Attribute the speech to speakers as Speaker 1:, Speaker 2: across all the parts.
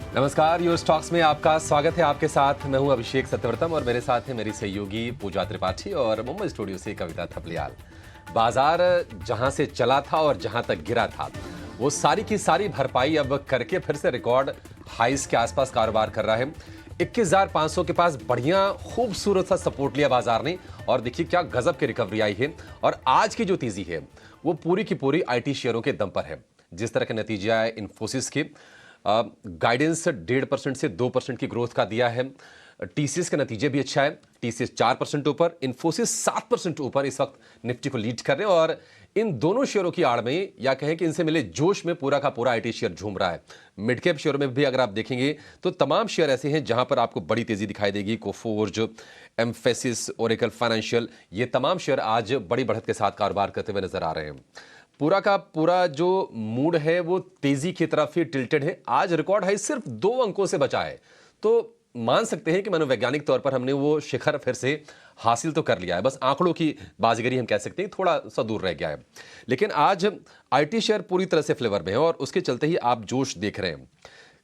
Speaker 1: नमस्कार, your stocks में आपका स्वागत है। आपके साथ मैं हूं अभिषेक सत्यव्रतम और मेरे साथ है मेरी सहयोगी पूजा त्रिपाठी और मुंबई स्टूडियो से कविता थपलियाल। बाजार जहां से चला था और जहां तक गिरा था वो सारी की सारी भरपाई अब करके फिर से रिकॉर्ड हाइस के आसपास कारोबार कर रहा है। 21,500 के पास बढ़िया खूबसूरत सा सपोर्ट लिया बाजार ने और देखिए क्या गजब की रिकवरी आई है। और आज की जो तेजी है वो पूरी की पूरी आईटी शेयरों के दम पर है। जिस तरह के नतीजे आए इन्फोसिस के, गाइडेंस 1.5% से 2% की ग्रोथ का दिया है। टीसीएस के नतीजे भी अच्छा है, टीसीएस 4% ऊपर, इन्फोसिस 7% ऊपर इस वक्त निफ्टी को लीड कर रहे हैं। और इन दोनों शेयरों की आड़ में या कहें कि इनसे मिले जोश में पूरा का पूरा आईटी शेयर झूम रहा है। मिड कैप शेयरों में भी अगर आप देखेंगे तो तमाम शेयर ऐसे हैं जहां पर आपको बड़ी तेजी दिखाई देगी। कोफोर्ज, एम्फेसिस, ओरेकल फाइनेंशियल, ये तमाम शेयर आज बड़ी बढ़त के साथ कारोबार करते हुए नजर आ रहे हैं। पूरा का पूरा जो मूड है वो तेजी की तरफ ही टिल्टेड है। आज रिकॉर्ड हाई सिर्फ 2 अंकों से बचा है, तो मान सकते हैं कि मनोवैज्ञानिक तौर पर हमने वो शिखर फिर से हासिल तो कर लिया है। बस आंकड़ों की बाजीगरी हम कह सकते हैं, थोड़ा सा दूर रह गया है। लेकिन आज आईटी शेयर पूरी तरह से फ्लेवर में है और उसके चलते ही आप जोश देख रहे हैं।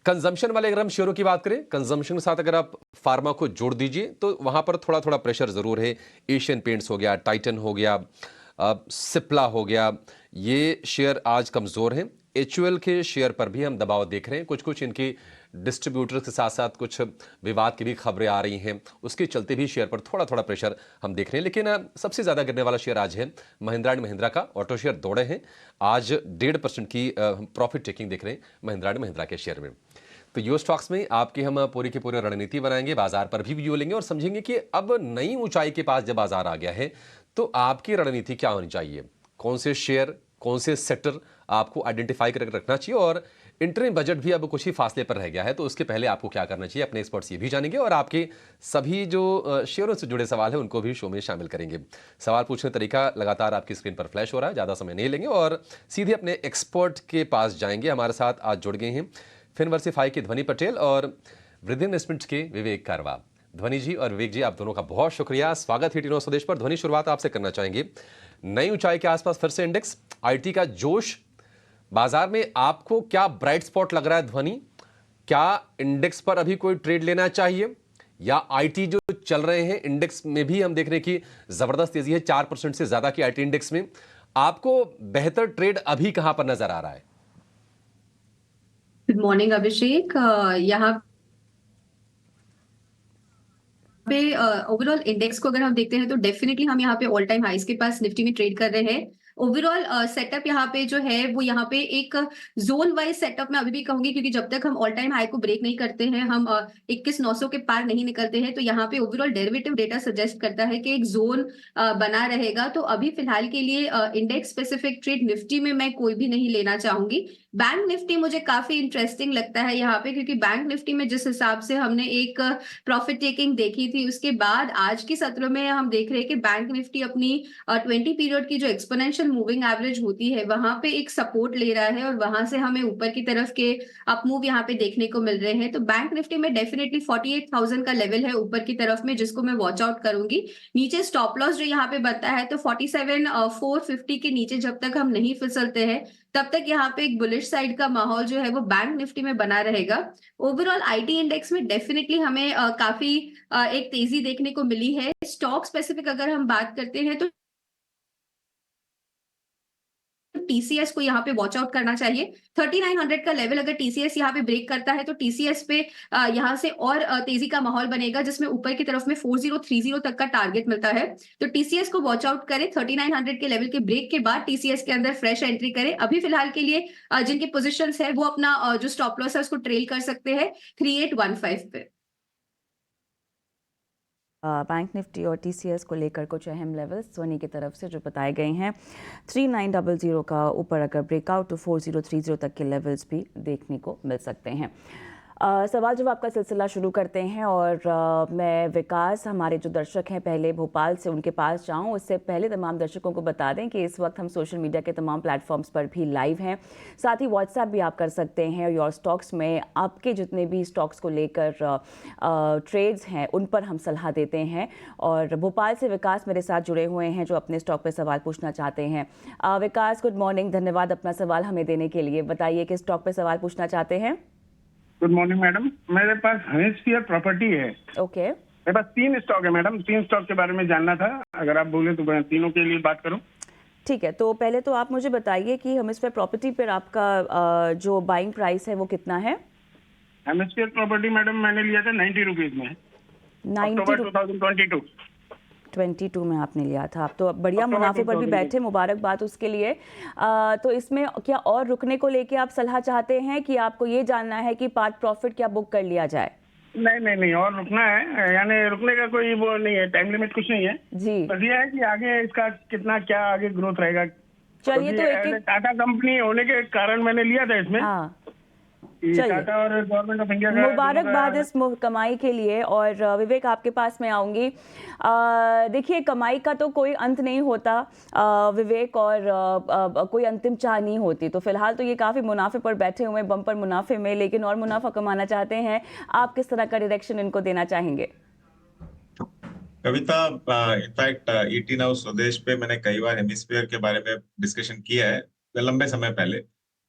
Speaker 1: कंजम्पशन वाले अगर हम शेयरों की बात करें, कंजम्पशन के साथ अगर आप फार्मा को जोड़ दीजिए तो वहां पर थोड़ा थोड़ा प्रेशर जरूर है। एशियन पेंट्स हो गया, टाइटन हो गया, सिप्ला हो गया, ये शेयर आज कमजोर हैं। एचयूएल के शेयर पर भी हम दबाव देख रहे हैं। कुछ कुछ इनकी डिस्ट्रीब्यूटर्स के साथ साथ कुछ विवाद की भी खबरें आ रही हैं, उसके चलते भी शेयर पर थोड़ा थोड़ा प्रेशर हम देख रहे हैं। लेकिन सबसे ज्यादा गिरने वाला शेयर आज है महिंद्रा एंड महिंद्रा का। ऑटो शेयर दौड़े हैं, आज 1.5% की प्रॉफिट टेकिंग देख रहे हैं महिंद्रा एंड महिंद्रा के शेयर में। तो यो स्टॉक्स में आपकी हम पूरी की पूरी रणनीति बनाएंगे, बाजार पर भी व्यू लेंगे और समझेंगे कि अब नई ऊंचाई के पास जब बाजार आ गया है तो आपकी रणनीति क्या होनी चाहिए, कौन से शेयर, कौन से सेक्टर आपको आइडेंटिफाई करके रखना चाहिए। और इंटरिम बजट भी अब कुछ ही फासले पर रह गया है, तो उसके पहले आपको क्या करना चाहिए, अपने एक्सपर्ट्स ये भी जानेंगे और आपके सभी जो शेयरों से जुड़े सवाल हैं उनको भी शो में शामिल करेंगे। सवाल पूछने का तरीका लगातार आपकी स्क्रीन पर फ्लैश हो रहा है, ज़्यादा समय नहीं लेंगे और सीधे अपने एक्सपर्ट के पास जाएंगे। हमारे साथ आज जुड़ गए हैं फिनवर्सिफाई के ध्वनि पटेल और वृद्धि इन्वेस्टमेंट के विवेक कारवा। ध्वनि जी और विवेक जी, आप दोनों का बहुत शुक्रिया, स्वागत है टीनो स्वदेश पर। ध्वनि, शुरुआत आपसे करना चाहेंगे। नई ऊंचाई के आसपास फिर से इंडेक्स, आईटी का जोश बाजार में आपको क्या ब्राइट स्पॉट लग रहा है ध्वनि? क्या इंडेक्स पर अभी कोई ट्रेड लेना चाहिए या आईटी जो चल रहे हैं इंडेक्स में भी हम देख रहे हैं कि जबरदस्त तेजी है, 4% से ज्यादा की आईटी इंडेक्स में। आपको बेहतर ट्रेड अभी कहां पर नजर आ रहा है?
Speaker 2: गुड मॉर्निंग अभिषेक। यहाँ पे ओवरऑल इंडेक्स को अगर हम देखते हैं तो डेफिनेटली हम यहाँ पे ऑल टाइम हाईज के पास निफ्टी में ट्रेड कर रहे हैं। ओवरऑल सेटअप यहाँ पे जो है वो यहाँ पे एक जोन वाइज सेटअप में अभी भी कहूंगी, क्योंकि जब तक हम ऑल टाइम हाई को ब्रेक नहीं करते हैं, हम 21,900 के पार नहीं निकलते हैं, तो यहाँ पे ओवरऑल डेरिवेटिव डेटा सजेस्ट करता है कि एक जोन बना रहेगा। तो अभी फिलहाल के लिए इंडेक्स स्पेसिफिक ट्रेड निफ्टी में मैं कोई भी नहीं लेना चाहूंगी। बैंक निफ्टी मुझे काफी इंटरेस्टिंग लगता है यहाँ पे, क्योंकि बैंक निफ्टी में जिस हिसाब से हमने एक प्रॉफिट टेकिंग देखी थी, उसके बाद आज के सत्र में हम देख रहे हैं कि बैंक निफ्टी अपनी 20 पीरियड की जो एक्सपोनेंशियल मूविंग एवरेज होती है वहां पे एक सपोर्ट ले रहा है और वहां से हमें ऊपर की तरफ के अप मूव यहाँ पे देखने को मिल रहे हैं। तो बैंक निफ्टी में डेफिनेटली 48,000 का लेवल है ऊपर की तरफ में, जिसको मैं वॉच आउट करूंगी। नीचे स्टॉप लॉस जो यहाँ पे बनता है तो 47,450 के नीचे जब तक हम नहीं फिसलते हैं तब तक यहाँ पे एक बुलिश साइड का माहौल जो है वो बैंक निफ्टी में बना रहेगा। ओवरऑल आईटी इंडेक्स में डेफिनेटली हमें काफी एक तेजी देखने को मिली है। स्टॉक स्पेसिफिक अगर हम बात करते हैं तो टीसीएस को यहाँ पे वॉच आउट करना चाहिए। 3900 का लेवल अगर टीसीएस यहाँ पे ब्रेक करता है तो टीसीएस पे यहाँ से और तेजी का माहौल बनेगा, जिसमें ऊपर की तरफ में 4030 तक का टारगेट मिलता है। तो टीसीएस को वॉच आउट करें। 3900 के लेवल के ब्रेक के बाद टीसीएस के अंदर फ्रेश एंट्री करें। अभी फिलहाल के लिए जिनके पोजिशन है वो अपना जो स्टॉप लॉस है उसको ट्रेल कर सकते हैं 3815 पे।
Speaker 3: बैंक निफ्टी और टीसीएस को लेकर कुछ अहम लेवल्स सोनी की तरफ से जो बताए गए हैं। 3900 का ऊपर अगर ब्रेकआउट तो 4030 तक के लेवल्स भी देखने को मिल सकते हैं। सवाल जवाब का सिलसिला शुरू करते हैं और मैं विकास, हमारे जो दर्शक हैं पहले भोपाल से, उनके पास जाऊं। उससे पहले तमाम दर्शकों को बता दें कि इस वक्त हम सोशल मीडिया के तमाम प्लेटफॉर्म्स पर भी लाइव हैं। साथ ही व्हाट्सएप भी आप कर सकते हैं। योर स्टॉक्स में आपके जितने भी स्टॉक्स को लेकर ट्रेड्स हैं उन पर हम सलाह देते हैं। और भोपाल से विकास मेरे साथ जुड़े हुए हैं जो अपने स्टॉक पर सवाल पूछना चाहते हैं। विकास, गुड मॉर्निंग, धन्यवाद अपना सवाल हमें देने के लिए। बताइए किस स्टॉक पर सवाल पूछना चाहते हैं।
Speaker 4: Good morning madam. मेरे पास हेमिस्फीयर प्रॉपर्टी है।
Speaker 3: ओके,
Speaker 4: मेरे पास 3 स्टॉक है मैडम। 3 स्टॉक के बारे में जानना था, अगर आप बोले तो मैं तीनों के लिए बात करूं।
Speaker 3: ठीक है। तो पहले तो आप मुझे बताइए कि हेमिस्फीयर प्रॉपर्टी पर आपका जो बाइंग प्राइस है वो कितना है?
Speaker 4: हेमिस्फीयर प्रॉपर्टी मैडम मैंने लिया था 90 रुपीज में,
Speaker 3: 90
Speaker 4: अक्टूबर 2022।
Speaker 3: 22 में आपने लिया था। आप तो अब बढ़िया
Speaker 4: अक्टूबर
Speaker 3: मुनाफे पर भी
Speaker 4: 2022।
Speaker 3: बैठे, मुबारकबाद उसके लिए। तो इसमें क्या और रुकने को लेके आप सलाह चाहते हैं कि आपको ये जानना है कि पार्ट प्रॉफिट क्या बुक कर लिया जाए?
Speaker 4: नहीं नहीं नहीं, और रुकना है, यानी रुकने का कोई वो नहीं है, टाइम लिमिट कुछ नहीं है।
Speaker 3: जी,
Speaker 4: बस ये है कि आगे इसका कितना क्या आगे ग्रोथ रहेगा।
Speaker 3: चलिए तो एक
Speaker 4: क्योंकि
Speaker 3: एक
Speaker 4: टाटा कंपनी होने के कारण मैंने लिया था इसमें।
Speaker 3: हाँ,
Speaker 4: कि
Speaker 3: चलिए।
Speaker 4: टाटा और गवर्नमेंट ऑफ इंडिया का
Speaker 3: मुबारकबाद इस कमाई के लिए। और विवेक आपके पास मैं आऊँगी। देखिए, कमाई का तो कोई अंत नहीं होता विवेक, और कोई अंतिम चाह नहीं होती। तो फिलहाल तो ये काफ़ी मुनाफे पर बैठे हुए हैं, बम्पर मुनाफे में, लेकिन और मुनाफा कमाना चाहते हैं। आप किस तरह का डायरेक्शन इनको देना चाहेंगे?
Speaker 5: कविता, इनफैक्ट ईटी नाउ स्वदेश पे मैंने कई बार हेमिस्फीयर के बारे में डिस्कशन किया है लंबे समय पहले।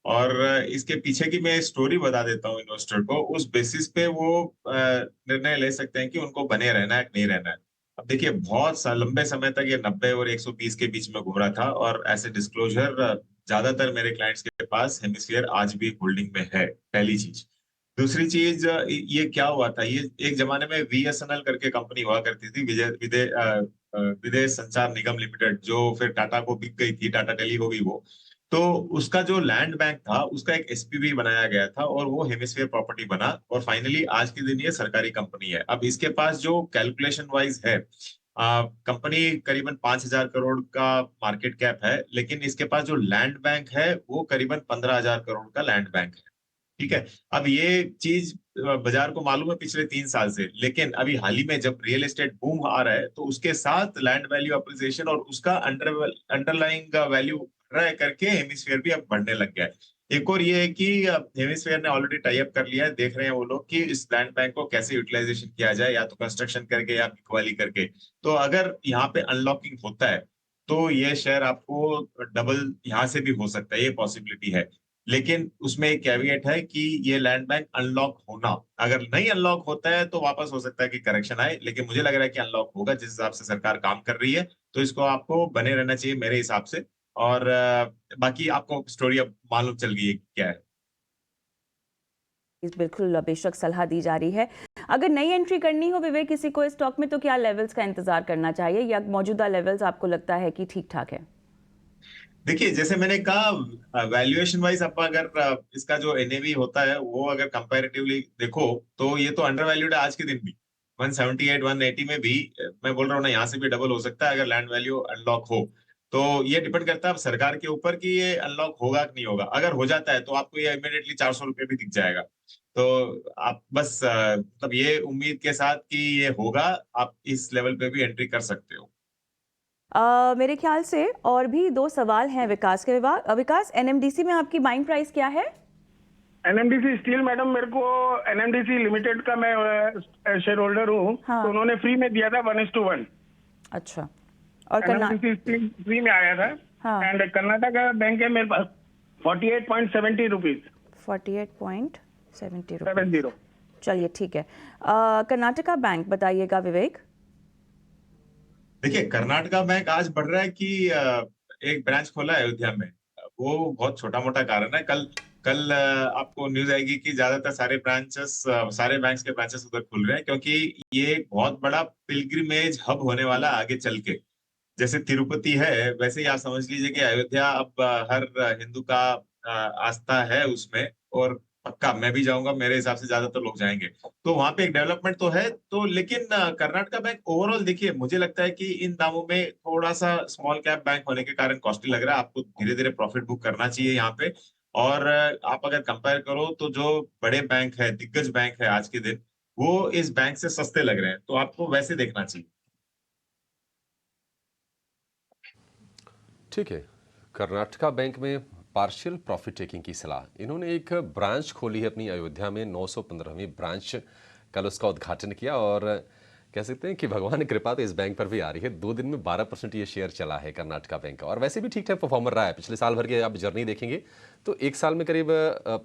Speaker 5: और इसके पीछे की मैं स्टोरी बता देता हूँ इन्वेस्टर को। उस बेसिस पे वो निर्णय ले सकते हैं कि उनको बने रहना है कि नहीं रहना है। अब देखिए, लंबे समय तक ये 90 और 120 के बीच में घूम रहा था, और ऐसे डिस्क्लोजर ज्यादातर मेरे क्लाइंट्स के पास हेमिस्फीयर आज भी होल्डिंग में है, पहली चीज। दूसरी चीज, ये क्या हुआ था, ये एक जमाने में वीएसएनएल करके कंपनी हुआ करती थी, विदेश संचार निगम लिमिटेड, जो फिर टाटा को बिक गई थी, टाटा टेली हो गई वो। तो उसका जो लैंड बैंक था, उसका एक एसपीवी बनाया गया था, और वो हेमिस्फीयर प्रॉपर्टी बना, और फाइनली आज के दिन ये सरकारी कंपनी है। अब इसके पास जो कैलकुलेशन वाइज है, कंपनी करीबन 5,000 करोड़ का मार्केट कैप है, लेकिन इसके पास जो लैंड बैंक है वो करीबन 15,000 करोड़ का लैंड बैंक है। ठीक है। अब ये चीज बाजार को मालूम है पिछले 3 साल से, लेकिन अभी हाल ही में जब रियल एस्टेट बूम आ रहा है, तो उसके साथ लैंड वैल्यू अप्रिसिएशन और उसका अंडरलाइंग वैल्यू रह करके हेमिस्फीयर भी अब बढ़ने लग गया है। एक और ये है कि हेमिस्फीयर ने ऑलरेडी टाई अप कर लिया है, देख रहे हैं वो लोग कि इस लैंड बैंक को कैसे यूटिलाइजेशन किया जाए, या तो कंस्ट्रक्शन करके या बिकवाली करके। तो अगर यहाँ पे अनलॉकिंग होता है, तो ये शेयर आपको डबल यहाँ से भी हो सकता है, ये पॉसिबिलिटी है। लेकिन उसमें एक कैविएट है कि ये लैंड बैंक अनलॉक होना, अगर नहीं अनलॉक होता है तो वापस हो सकता है कि करेक्शन आए, लेकिन मुझे लग रहा है कि अनलॉक होगा, जिस हिसाब से सरकार काम कर रही है। तो इसको आपको बने रहना चाहिए मेरे हिसाब से। और बाकी आपको स्टोरी अब मालूम चल गई है कि क्या है।
Speaker 3: बिल्कुल बेशक सलाह दी जा रही है। अगर नई एंट्री करनी हो विवेक किसी को इस स्टॉक में, तो क्या लेवल्स का इंतजार करना चाहिए, या मौजूदा लेवल्स आपको लगता है कि ठीक ठाक है?
Speaker 5: देखिए, जैसे मैंने कहा, वैल्यूएशन वाइज आप अगर इसका जो एनएवी होता है वो अगर कंपैरेटिवली देखो, तो ये तो अंडर वैल्यूड है आज के दिन भी। 178 180 में भी मैं बोल रहा हूँ ना, यहाँ से भी डबल हो सकता है अगर लैंड वैल्यू अनलॉक हो। तो ये डिपेंड करता है अब सरकार के ऊपर कि ये अनलॉक होगा कि नहीं होगा। अगर हो जाता है तो आपको ये इमीडिएटली 400 रुपये भी दिख जाएगा। तो आप बस मतलब ये उम्मीद के साथ कि ये होगा, आप इस लेवल पे भी एंट्री कर सकते हो।
Speaker 3: मेरे ख्याल से और भी 2 सवाल हैं विकास के। विकास, एनएमडीसी में आपकी बाइंग प्राइस क्या है?
Speaker 4: एनएमडीसी स्टील मैडम, मेरे को एनएमडीसी लिमिटेड का मैं शेयर होल्डर हूँ।
Speaker 3: हाँ।
Speaker 4: तो उन्होंने फ्री में दिया था 1:1।
Speaker 3: अच्छा। और
Speaker 4: एनएमडीसी स्टील फ्री में आया था।
Speaker 3: हाँ।
Speaker 4: एंड कर्नाटका बैंक है मेरे पास 48.70 रुपीज।
Speaker 3: 48.70 रुपये।
Speaker 4: 70।
Speaker 3: चलिए ठीक है। कर्नाटका बैंक बताइएगा विवेक।
Speaker 5: देखिए, कर्नाटका बैंक आज बढ़ रहा है कि एक ब्रांच खोला है अयोध्या में। वो बहुत छोटा मोटा कारण है। कल कल आपको न्यूज आएगी कि ज्यादातर सारे बैंक्स के ब्रांचेस उधर खुल रहे हैं, क्योंकि ये एक बहुत बड़ा पिलग्रिमेज हब होने वाला है आगे चल के। जैसे तिरुपति है, वैसे ही आप समझ लीजिए कि अयोध्या अब हर हिंदू का आस्था है उसमें। और पक्का मैं भी जाऊंगा, मेरे हिसाब से ज्यादातर लोग जाएंगे। तो वहां पे एक डेवलपमेंट तो है। तो लेकिन कर्नाटका बैंक ओवरऑल देखिए, मुझे लगता है कि इन दामों में थोड़ा सा स्मॉल कैप बैंक होने के कारण कॉस्टली लग रहा है। आपको धीरे धीरे प्रॉफिट बुक करना चाहिए यहाँ पे। और आप अगर कंपेयर करो तो जो बड़े बैंक है, दिग्गज बैंक है आज के दिन, वो इस बैंक से सस्ते लग रहे हैं। तो आपको वैसे देखना चाहिए।
Speaker 1: ठीक है। कर्नाटका बैंक में पार्शियल प्रॉफिट टेकिंग की सलाह। इन्होंने एक ब्रांच खोली है अपनी अयोध्या में, 915वीं ब्रांच। कल उसका उद्घाटन किया और कह सकते हैं कि भगवान की कृपा तो इस बैंक पर भी आ रही है। 2 दिन में 12% ये शेयर चला है कर्नाटका बैंक का, और वैसे भी ठीक ठाक परफॉर्मर रहा है। पिछले साल भर के आप जर्नी देखेंगे तो एक साल में करीब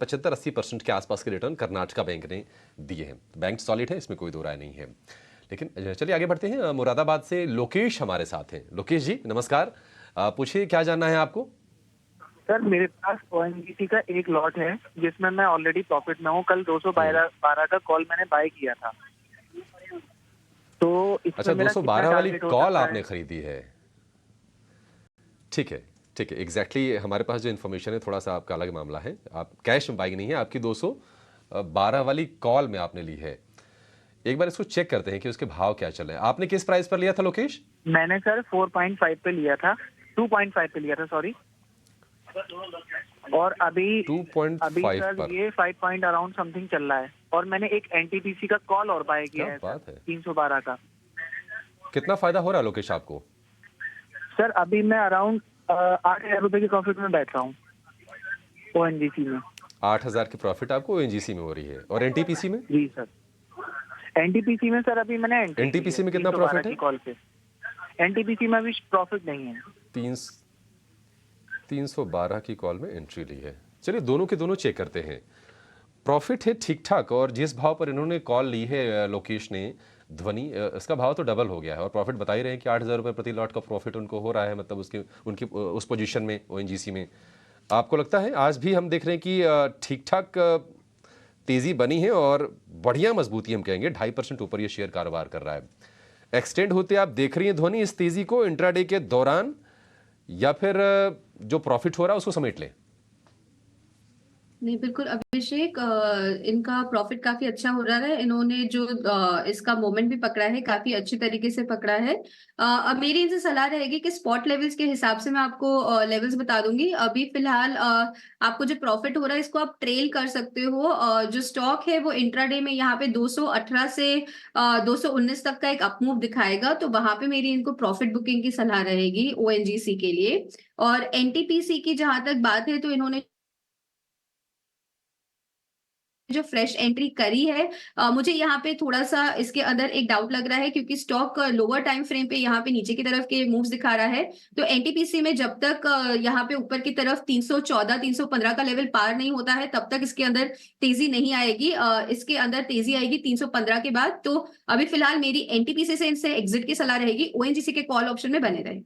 Speaker 1: 75-80% के आसपास के रिटर्न कर्नाटका बैंक ने दिए हैं। बैंक सॉलिड है, इसमें कोई दो राय नहीं है। लेकिन चलिए आगे बढ़ते हैं। मुरादाबाद से लोकेश हमारे साथ हैं। लोकेश जी नमस्कार, पूछिए क्या जानना है आपको।
Speaker 6: सर मेरे पास ओएनजीसी का एक लॉट है जिसमें मैं ऑलरेडी प्रॉफिट में हूँ। कल 212 का कॉल मैंने बाय किया था, तो इसमें
Speaker 1: अच्छा,
Speaker 6: मेरा
Speaker 1: 212
Speaker 6: कितना
Speaker 1: वाली
Speaker 6: टारगेट हो
Speaker 1: कॉल
Speaker 6: सकता
Speaker 1: आपने
Speaker 6: है?
Speaker 1: खरीदी है। ठीक है, ठीक है, एग्जैक्टली हमारे पास जो इन्फॉर्मेशन है थोड़ा सा आपका अलग मामला है। आप कैश में बाइंग नहीं है, आपकी 212 वाली कॉल में आपने ली है। एक बार इसको चेक करते हैं कि उसके भाव क्या चल रहे हैं। आपने किस प्राइस पर लिया था लोकेश?
Speaker 6: मैंने सर 4.5 पे लिया था, 2.5 पे लिया था सॉरी, और अभी
Speaker 1: 2.5
Speaker 6: सर
Speaker 1: पर।
Speaker 6: ये 5 पॉइंट अराउंड समथिंग चल रहा है। और मैंने एक एनटीपीसी का कॉल और बाय किया
Speaker 1: क्या
Speaker 6: है
Speaker 1: बात
Speaker 6: सर,
Speaker 1: है।
Speaker 6: 312 का।
Speaker 1: कितना फायदा हो रहा है लोकेश आपको?
Speaker 6: सर अभी मैं अराउंड 8,000 रुपए के प्रॉफिट में बैठ रहा हूँ ओएनजीसी में।
Speaker 1: 8,000 की प्रॉफिट आपको ओएनजीसी में हो रही है, और एनटीपीसी में?
Speaker 6: जी सर, एनटीपीसी में सर अभी मैंने एंट्री की
Speaker 1: एनटीपीसी
Speaker 6: है,
Speaker 1: में कितना
Speaker 6: 312
Speaker 1: प्रॉफिट है?
Speaker 6: की कॉल पे। एनटीपीसी में अभी प्रॉफिट नहीं है।
Speaker 1: 312 की कॉल में एंट्री ली है। चलिए दोनों के दोनों चेक करते हैं। प्रॉफिट है ठीक ठाक, और जिस भाव पर इन्होंने कॉल ली है लोकेश ने, ध्वनि, इसका भाव तो डबल हो गया है। और प्रॉफिट बता ही रहे हैं कि 8,000 रुपये प्रति लॉट का प्रॉफिट उनको हो रहा है, मतलब उनकी उस पोजीशन में ओएनजीसी में। आपको लगता है आज भी हम देख रहे हैं कि ठीक ठाक तेजी बनी है और बढ़िया मजबूती, हम कहेंगे 2.5% ऊपर ये शेयर कारोबार कर रहा है। एक्सटेंड होते आप देख रही हैं ध्वनि इस तेजी को इंट्राडे के दौरान, या फिर जो प्रॉफिट हो रहा है उसको समेट लें?
Speaker 2: नहीं बिल्कुल अभिषेक, इनका प्रॉफिट काफी अच्छा हो रहा है। इन्होंने जो इसका मोमेंट भी पकड़ा है, काफी अच्छी तरीके से पकड़ा है। अब मेरी इनसे सलाह रहेगी कि स्पॉट लेवल्स के हिसाब से मैं आपको लेवल्स बता दूंगी। अभी फिलहाल आपको जो प्रॉफिट हो रहा है इसको आप ट्रेल कर सकते हो। जो स्टॉक है वो इंट्राडे में यहाँ पे 218 से 219 तक का एक अपमूव दिखाएगा, तो वहां पे मेरी इनको प्रॉफिट बुकिंग की सलाह रहेगी ओएनजीसी के लिए। और एनटीपीसी की जहां तक बात है, तो इन्होंने जो फ्रेश एंट्री करी है, मुझे यहाँ पे थोड़ा सा इसके अंदर एक डाउट लग रहा है, क्योंकि स्टॉक लोअर टाइम फ्रेम पे यहाँ पे नीचे की तरफ के मूव्स दिखा रहा है। तो एनटीपीसी में जब तक यहाँ पे ऊपर की तरफ 314 315 का लेवल पार नहीं होता है, तब तक इसके अंदर तेजी नहीं आएगी। इसके अंदर तेजी आएगी 315 के बाद। तो अभी फिलहाल मेरी एनटीपीसी से इनसे एग्जिट की सलाह रहेगी, ओएनजीसी के कॉल ऑप्शन में बने रहे।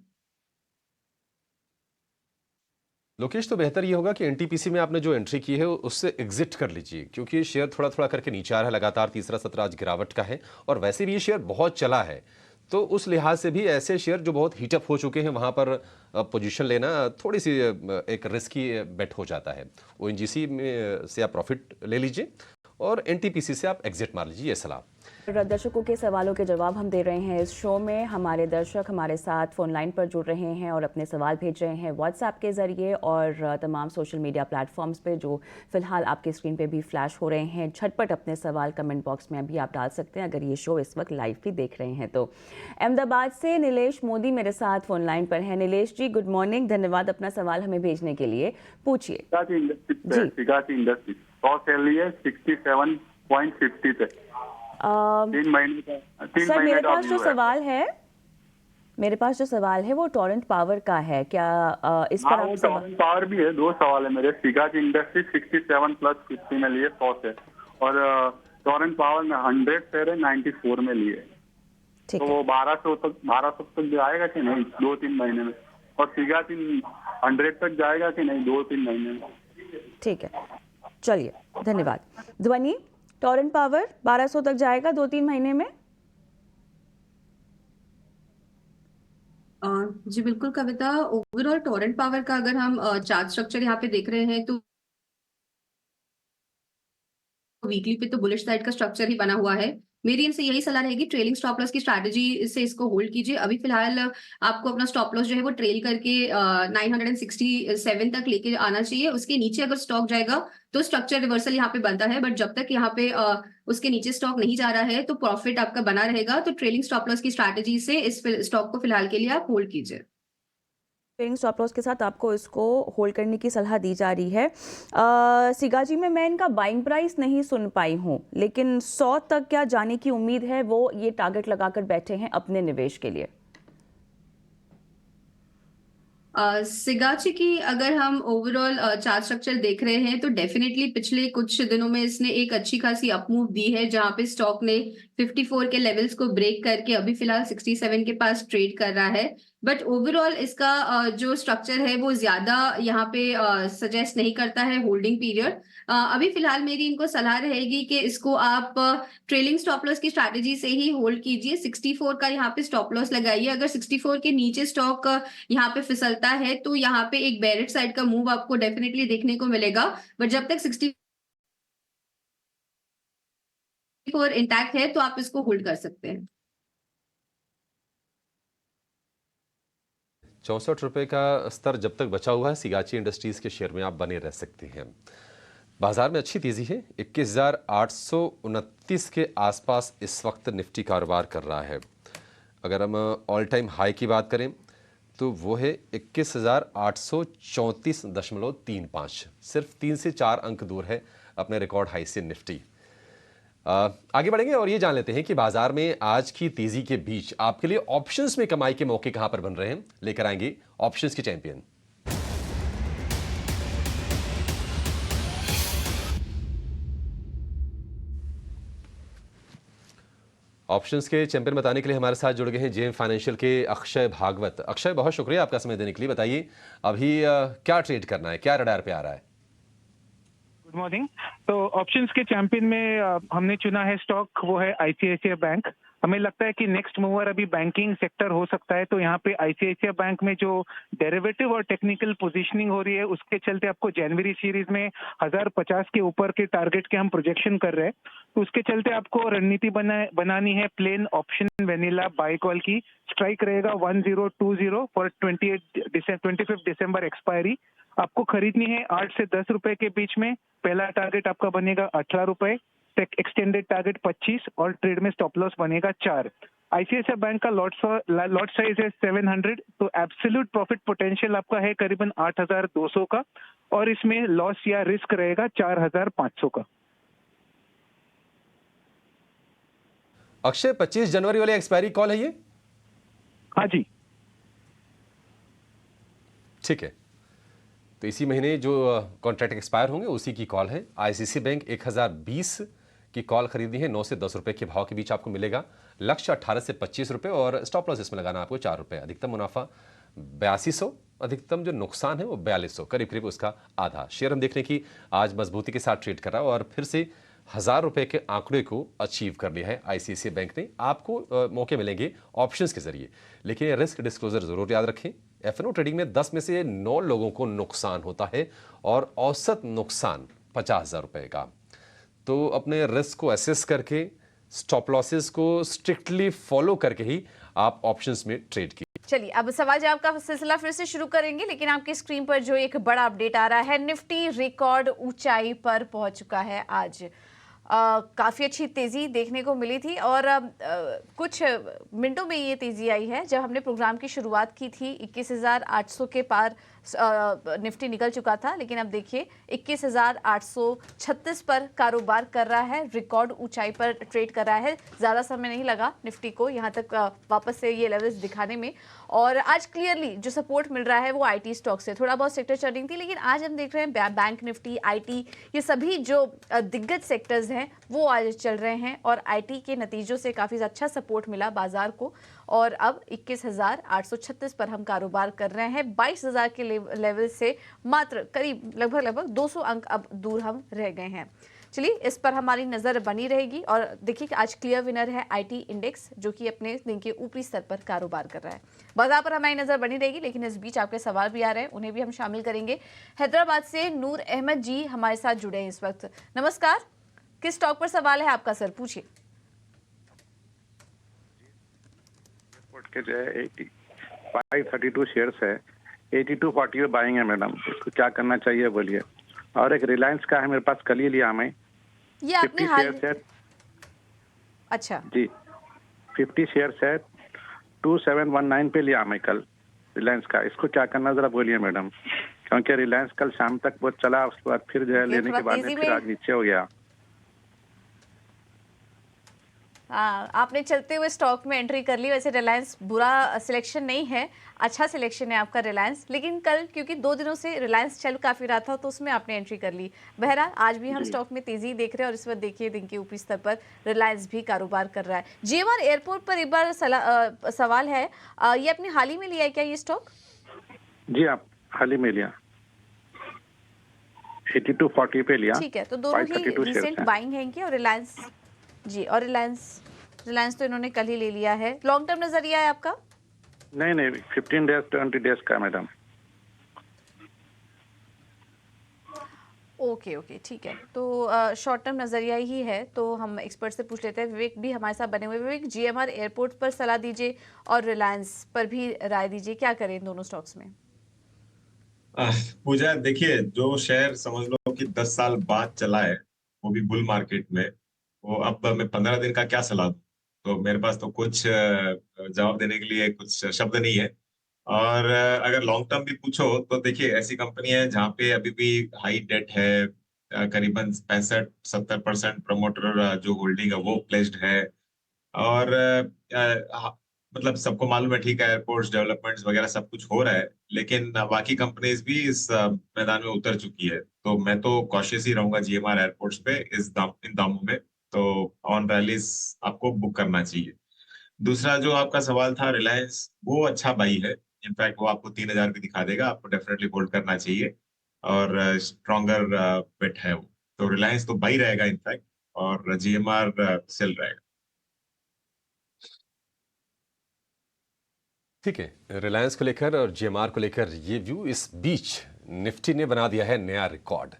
Speaker 1: लोकेश, तो बेहतर ये होगा कि एनटीपीसी में आपने जो एंट्री की है उससे एग्जिट कर लीजिए, क्योंकि ये शेयर थोड़ा थोड़ा करके नीचे आ रहा है लगातार। तीसरा सत्र आज गिरावट का है, और वैसे भी ये शेयर बहुत चला है, तो उस लिहाज से भी ऐसे शेयर जो बहुत हीटअप हो चुके हैं वहां पर पोजीशन लेना थोड़ी सी एक रिस्की बेट हो जाता है। ओएनजीसी में से आप प्रॉफिट ले लीजिए और एनटीपीसी से आप एग्जिट मार लीजिए, ये सलाह।
Speaker 3: दर्शकों के सवालों के जवाब हम दे रहे हैं इस शो में। हमारे दर्शक हमारे साथ फोन लाइन पर जुड़ रहे हैं और अपने सवाल भेज रहे हैं व्हाट्सएप के ज़रिए और तमाम सोशल मीडिया प्लेटफॉर्म्स पे, जो फिलहाल आपके स्क्रीन पे भी फ्लैश हो रहे हैं। झटपट अपने सवाल कमेंट बॉक्स में अभी आप डाल सकते हैं, अगर ये शो इस वक्त लाइव भी देख रहे हैं तो। अहमदाबाद से नीलेश मोदी मेरे साथ फोन लाइन पर है। नीलेश जी गुड मॉर्निंग, धन्यवाद अपना सवाल हमें भेजने के लिए। पूछिए
Speaker 7: इंडस्ट्री 67.50 पे 3 महीने का।
Speaker 3: सर मेरे पास जो सवाल है वो टोरेंट पावर का है। क्या इस पर आप
Speaker 7: टोरेंट पावर भी है? 2 सवाल है मेरे। सिगाची इंडस्ट्री 67+50 में लिए 100 से, और टोरेंट पावर में 100 से 94 में लिए। तो वो 1200 तक जाएगा कि नहीं 2-3 महीने में? और सिगाची 100 तक जाएगा कि नहीं 2-3 महीने में?
Speaker 3: ठीक है, चलिए धन्यवाद। ध्वनि, टोरेंट पावर 1200 तक जाएगा 2-3 महीने में?
Speaker 2: जी बिल्कुल कविता, ओवरऑल टोरेंट पावर का अगर हम चार्ट स्ट्रक्चर यहाँ पे देख रहे हैं, तो वीकली पे तो बुलिश साइड का स्ट्रक्चर ही बना हुआ है। मेरी इनसे यही सलाह रहेगी, ट्रेलिंग स्टॉप लॉस की स्ट्रैटेजी से इसको होल्ड कीजिए। अभी फिलहाल आपको अपना स्टॉप लॉस जो है वो ट्रेल करके 967 तक लेके आना चाहिए। उसके नीचे अगर स्टॉक जाएगा तो स्ट्रक्चर रिवर्सल यहाँ पे बनता है, बट जब तक यहाँ पे उसके नीचे स्टॉक नहीं जा रहा है तो प्रॉफिट आपका बना रहेगा। तो ट्रेलिंग स्टॉप लॉस की स्ट्रैटेजी से इस स्टॉक को फिलहाल के लिए आप होल्ड कीजिए।
Speaker 3: ट्रेडिंग स्टॉप लॉस के साथ आपको इसको होल्ड करने की सलाह दी जा रही है। सिगाजी में मैं इनका बाइंग प्राइस नहीं सुन पाई हूँ, लेकिन 100 तक क्या जाने की उम्मीद है, वो ये टारगेट लगाकर बैठे हैं अपने निवेश के लिए।
Speaker 2: सिगाची की अगर हम ओवरऑल चार्ट स्ट्रक्चर देख रहे हैं तो डेफिनेटली पिछले कुछ दिनों में इसने एक अच्छी खासी अपमूव दी है, जहां पे स्टॉक ने 54 के लेवल्स को ब्रेक करके अभी फिलहाल 67 के पास ट्रेड कर रहा है। बट ओवरऑल इसका जो स्ट्रक्चर है वो ज्यादा यहाँ पे सजेस्ट नहीं करता है होल्डिंग पीरियड। अभी फिलहाल मेरी इनको सलाह रहेगी कि इसको आप ट्रेलिंग स्टॉप लॉस की स्ट्रैटेजी से ही होल्ड कीजिए। 64 का यहाँ पे स्टॉप लॉस लगाइए। अगर 64 के नीचे स्टॉक यहाँ पे फिसलता है तो यहाँ पे एक बेरिश साइड का मूव आपको डेफिनेटली देखने को मिलेगा। बट जब तक 64 इंटैक्ट है तो आप इसको होल्ड कर सकते हैं।
Speaker 1: 64 रुपए का स्तर जब तक बचा हुआ है, सिगाची इंडस्ट्रीज के शेयर में आप बने रह सकते हैं। बाजार में अच्छी तेजी है, 21,829 के आसपास इस वक्त निफ्टी कारोबार कर रहा है। अगर हम ऑल टाइम हाई की बात करें तो वो है 21,834.35, सिर्फ 3 से 4 अंक दूर है अपने रिकॉर्ड हाई से निफ्टी। आगे बढ़ेंगे और ये जान लेते हैं कि बाजार में आज की तेजी के बीच आपके लिए ऑप्शंस में कमाई के मौके कहां पर बन रहे हैं। लेकर आएंगे ऑप्शंस के चैंपियन। ऑप्शंस के चैंपियन बताने के लिए हमारे साथ जुड़ गए हैं जेएम फाइनेंशियल के अक्षय भागवत। अक्षय, बहुत शुक्रिया आपका समय देने के लिए। बताइए अभी क्या ट्रेड करना है, क्या रडार पे आ रहा है?
Speaker 8: Good morning. तो ऑप्शंस के चैंपियन में हमने चुना है स्टॉक, वो है आईसीआईसीआई बैंक। हमें लगता है कि नेक्स्ट मूवर अभी बैंकिंग सेक्टर हो सकता है, तो यहाँ पे आईसीआईसीआई बैंक में जो डेरिवेटिव और टेक्निकल पोजीशनिंग हो रही है उसके चलते आपको जनवरी सीरीज में 1050 के ऊपर के टारगेट के हम प्रोजेक्शन कर रहे हैं। तो उसके चलते आपको रणनीति बनानी है plain option vanilla buy call की। स्ट्राइक रहेगा 1020 फॉर 25 दिसंबर एक्सपायरी। आपको खरीदनी है 8 से 10 रुपए के बीच में। पहला टारगेट आपका बनेगा 18 रुपए, एक्सटेंडेड टारगेट 25 और ट्रेड में स्टॉप लॉस बनेगा 4। आईसीआईसीआई बैंक का लॉट साइज है 700, तो एब्सोल्यूट प्रॉफिट पोटेंशियल आपका है करीबन 8,200 का, और इसमें लॉस या रिस्क रहेगा 4,500 का।
Speaker 1: अक्षय, 25 जनवरी वाली एक्सपायरी कॉल है ये?
Speaker 8: हाँ जी,
Speaker 1: ठीक है। तो इसी महीने जो कॉन्ट्रैक्ट एक्सपायर होंगे उसी की कॉल है। आईसीआईसीआई बैंक 1020 की कॉल खरीदनी है, 9 से 10 रुपए के भाव के बीच आपको मिलेगा। लक्ष्य 18 से 25 रुपए और स्टॉप लॉस इसमें लगाना आपको 4 रुपए। अधिकतम मुनाफा 8200, अधिकतम जो नुकसान है वो 4200, करीब करीब उसका आधा। शेयर हम देख रहे हैं कि आज मजबूती के साथ ट्रेड कर रहा है और फिर से 1000 रुपए के आंकड़े को अचीव कर लिया है आईसीआईसीआई बैंक ने। आपको मौके मिलेंगे ऑप्शंस के जरिए, लेकिन रिस्क डिस्क्लोजर जरूर याद रखें। एफएनओ ट्रेडिंग में 10 में से 9 लोगों को नुकसान होता है और औसत नुकसान 50,000 रुपए का। तो अपने रिस्क को एसेस करके, स्टॉप लॉसेस को स्ट्रिक्टली फॉलो करके ही आप ऑप्शंस में ट्रेड की।
Speaker 9: चलिए अब सवाल जवाब का सिलसिला फिर से शुरू करेंगे, लेकिन आपकी स्क्रीन पर जो एक बड़ा अपडेट आ रहा है, निफ्टी रिकॉर्ड ऊंचाई पर पहुंच चुका है आज। काफ़ी अच्छी तेज़ी देखने को मिली थी और कुछ मिनटों में ये तेज़ी आई है। जब हमने प्रोग्राम की शुरुआत की थी 21,800 के पार निफ्टी निकल चुका था, लेकिन अब देखिए 21,836 पर कारोबार कर रहा है, रिकॉर्ड ऊंचाई पर ट्रेड कर रहा है। ज़्यादा समय नहीं लगा निफ्टी को यहाँ तक वापस से ये लेवल्स दिखाने में। और आज क्लियरली जो सपोर्ट मिल रहा है वो आईटी स्टॉक से। थोड़ा बहुत सेक्टर चर्निंग थी, लेकिन आज हम देख रहे हैं बैंक निफ्टी, आईटी, ये सभी जो दिग्गज सेक्टर्स हैं वो आज चल रहे हैं और आईटी के नतीजों से काफ़ी अच्छा सपोर्ट मिला बाजार को। और अब 21,836 पर हम कारोबार कर रहे हैं। 22,000 के लेवल से मात्र करीब लगभग 200 अंक अब दूर हम रह गए हैं। चलिए इस पर हमारी नज़र बनी रहेगी। और देखिए कि आज क्लियर विनर है आईटी इंडेक्स, जो कि अपने दिन के ऊपरी स्तर पर कारोबार कर रहा है। बाजार पर हमारी नज़र बनी रहेगी, लेकिन इस बीच आपके सवाल भी आ रहे हैं, उन्हें भी हम शामिल करेंगे। हैदराबाद से नूर अहमद जी हमारे साथ जुड़े हैं इस वक्त। नमस्कार, किस स्टॉक पर सवाल है आपका सर? पूछिए।
Speaker 10: के जो है 532 शेयर्स है, 8240 में बाइंग है मैडम, इसको क्या करना चाहिए बोलिए। और एक रिलायंस का है मेरे पास, कल ही लिया मैं,
Speaker 9: ये आपने
Speaker 10: 50 शेयर्स है।
Speaker 9: अच्छा
Speaker 10: जी, 50 शेयर्स है, 2719 पे लिया मैं कल। रिलायंस का, इसको क्या करना जरा बोलिए मैडम, क्योंकि रिलायंस कल शाम तक बहुत चला, उसके बाद फिर जो है लेने
Speaker 9: थोड़ा
Speaker 10: के बाद
Speaker 9: तेजी
Speaker 10: में फिर
Speaker 9: में-
Speaker 10: आज नीचे हो गया।
Speaker 9: हाँ, आपने चलते हुए स्टॉक में एंट्री कर ली। वैसे रिलायंस बुरा सिलेक्शन नहीं है, अच्छा सिलेक्शन है आपका रिलायंस, लेकिन कल क्योंकि 2 दिनों से रिलायंस चल काफी रहा था तो उसमें आपने एंट्री कर ली। बहरहाल आज भी हम स्टॉक में तेजी देख रहे हैं और इस वक्त देखिए दिन के ऊपरी स्तर पर रिलायंस भी कारोबार कर रहा है। जीएमआर एयरपोर्ट पर एक बार सवाल है, ये आपने हाल ही में लिया है क्या ये स्टॉक?
Speaker 10: जी आप हाल ही में लिया, 8240 पे लिया।
Speaker 9: ठीक है, तो दोनों ही
Speaker 10: 532 shares
Speaker 9: रिसेंट
Speaker 10: हैं।
Speaker 9: बाइंग है इनकी। और रिलायंस जी, और रिलायंस तो इन्होंने कल ही ले लिया है। लॉन्ग टर्म नजरिया है आपका?
Speaker 10: नहीं नहीं, 15 डेज 20 डेज का मैडम।
Speaker 9: ओके ठीक है, तो शॉर्ट टर्म नजरिया ही है। तो हम एक्सपर्ट से पूछ लेते हैं। विवेक भी हमारे साथ बने हुए। विवेक, जीएमआर एयरपोर्ट पर सलाह दीजिए और रिलायंस पर भी राय दीजिए, क्या करें इन दोनों स्टॉक्स में?
Speaker 5: पूजा, देखिए, जो शेयर समझ लो कि 10 साल बाद चला है, वो भी बुल मार्केट में, वो अब मैं 15 दिन का क्या सलाह दूं? तो मेरे पास तो कुछ जवाब देने के लिए कुछ शब्द नहीं है। और अगर लॉन्ग टर्म भी पूछो तो देखिए, ऐसी कंपनी है जहाँ पे अभी भी हाई डेट है, करीबन 65-70% प्रमोटर जो होल्डिंग है वो प्लेस्ड है। और मतलब सबको मालूम है, ठीक है, एयरपोर्ट्स डेवलपमेंट्स वगैरह सब कुछ हो रहा है, लेकिन बाकी कंपनीज भी इस मैदान में उतर चुकी है। तो मैं तो कॉशियस ही रहूंगा जीएमआर एयरपोर्ट्स पे इन दामों में। तो ऑन रैलीज आपको बुक करना चाहिए। दूसरा जो आपका सवाल था, रिलायंस, वो अच्छा बाई है। इनफैक्ट वो आपको 3000 भी दिखा देगा, आपको डेफिनेटली होल्ड करना चाहिए। और स्ट्रॉन्गर बेट है वो। तो रिलायंस तो बाई रहेगा इनफैक्ट, और जीएमआर सेल रहेगा।
Speaker 1: ठीक है, रिलायंस को लेकर और जीएमआर को लेकर ये व्यू। इस बीच निफ्टी ने बना दिया है नया रिकॉर्ड।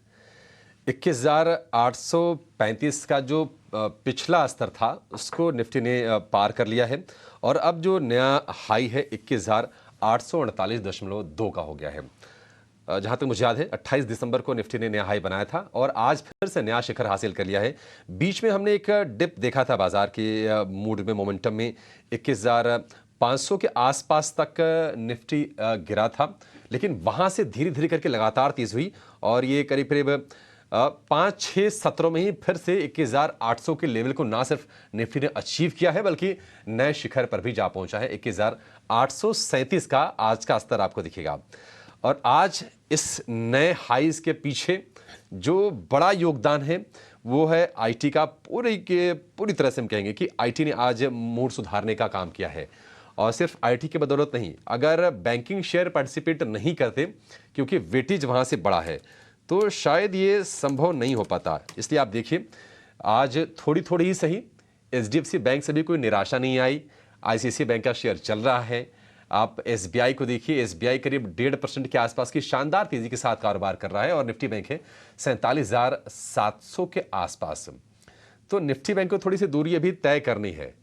Speaker 1: 21,835 का जो पिछला स्तर था उसको निफ्टी ने पार कर लिया है और अब जो नया हाई है 21,848.2 का हो गया है। जहां तक मुझे याद है 28 दिसंबर को निफ्टी ने नया हाई बनाया था और आज फिर से नया शिखर हासिल कर लिया है। बीच में हमने एक डिप देखा था बाजार के मूड में, मोमेंटम में। 21,500 के आसपास तक निफ्टी गिरा था, लेकिन वहां से धीरे धीरे करके लगातार तेज हुई और ये करीब करीब 5-6 सत्रों में ही फिर से 21,800 के लेवल को ना सिर्फ निफ्टी ने अचीव किया है बल्कि नए शिखर पर भी जा पहुंचा है। 21,837 का आज का स्तर आपको दिखेगा। और आज इस नए हाईज के पीछे जो बड़ा योगदान है वो है आईटी का। पूरी तरह से हम कहेंगे कि आईटी ने आज मूड सुधारने का काम किया है। और सिर्फ आईटी की बदौलत नहीं, अगर बैंकिंग शेयर पार्टिसिपेट नहीं करते क्योंकि वेटेज वहां से बड़ा है तो शायद ये संभव नहीं हो पाता। इसलिए आप देखिए आज थोड़ी थोड़ी ही सही एचडीएफसी बैंक से भी कोई निराशा नहीं आई। आईसीआईसीआई बैंक का शेयर चल रहा है। आप एसबीआई को देखिए, एसबीआई करीब 1.5% के आसपास की शानदार तेजी के साथ कारोबार कर रहा है और निफ्टी बैंक है 47,700 के आसपास। तो निफ्टी बैंक को थोड़ी सी दूरी अभी तय करनी है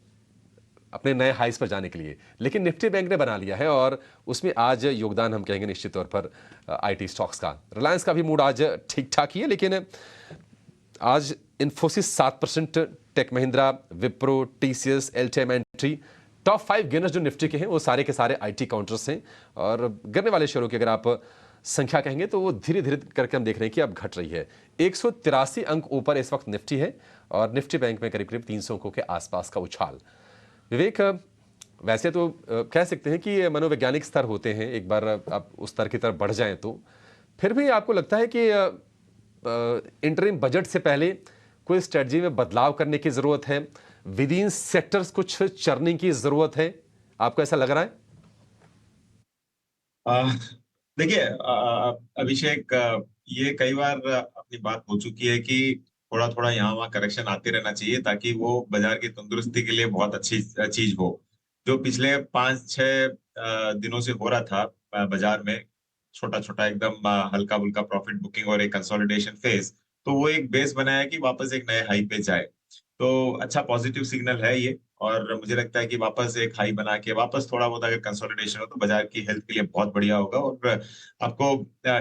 Speaker 1: अपने नए हाइस पर जाने के लिए, लेकिन निफ्टी बैंक ने बना लिया है और उसमें आज योगदान हम कहेंगे निश्चित तौर पर आईटी स्टॉक्स का। रिलायंस का भी मूड आज ठीक ठाक ही है, लेकिन आज Infosys 7%, tech Mahindra, Wipro, TCS, LTM entry, top 5 gainers जो निफ्टी के हैं वो सारे के सारे आईटी काउंटर्स हैं। और गिरने वाले शेयरों की अगर आप संख्या कहेंगे तो वो धीरे धीरे करके हम देख रहे हैं कि अब घट रही है। 183 अंक ऊपर इस वक्त निफ्टी है और निफ्टी बैंक में करीब करीब 300 अंकों के आसपास का उछाल। विवेक, वैसे तो कह सकते हैं कि ये मनोवैज्ञानिक स्तर होते हैं, एक बार आप उस स्तर की तरफ बढ़ जाएं तो फिर भी आपको लगता है कि इंटरिम बजट से पहले कोई स्ट्रेटजी में बदलाव करने की जरूरत है, विद इन सेक्टर्स कुछ चरने की जरूरत है, आपको ऐसा लग रहा है?
Speaker 5: देखिए अभिषेक, ये कई बार अपनी बात हो चुकी है कि थोड़ा थोड़ा यहाँ वहाँ करेक्शन आते रहना चाहिए ताकि वो बाजार की तंदुरुस्ती के लिए बहुत अच्छी चीज हो। जो पिछले 5-6 दिनों से हो रहा था बाजार में, छोटा छोटा एकदम हल्का फुल्का प्रॉफिट बुकिंग और एक कंसोलिडेशन फेज, तो वो एक बेस बनाया कि वापस एक नए हाई पे जाए। तो अच्छा पॉजिटिव सिग्नल है ये, और मुझे लगता है कि वापस एक हाई बना के वापस थोड़ा बहुत अगर कंसोलिडेशन हो तो बाजार की हेल्थ के लिए बहुत बढ़िया होगा। और आपको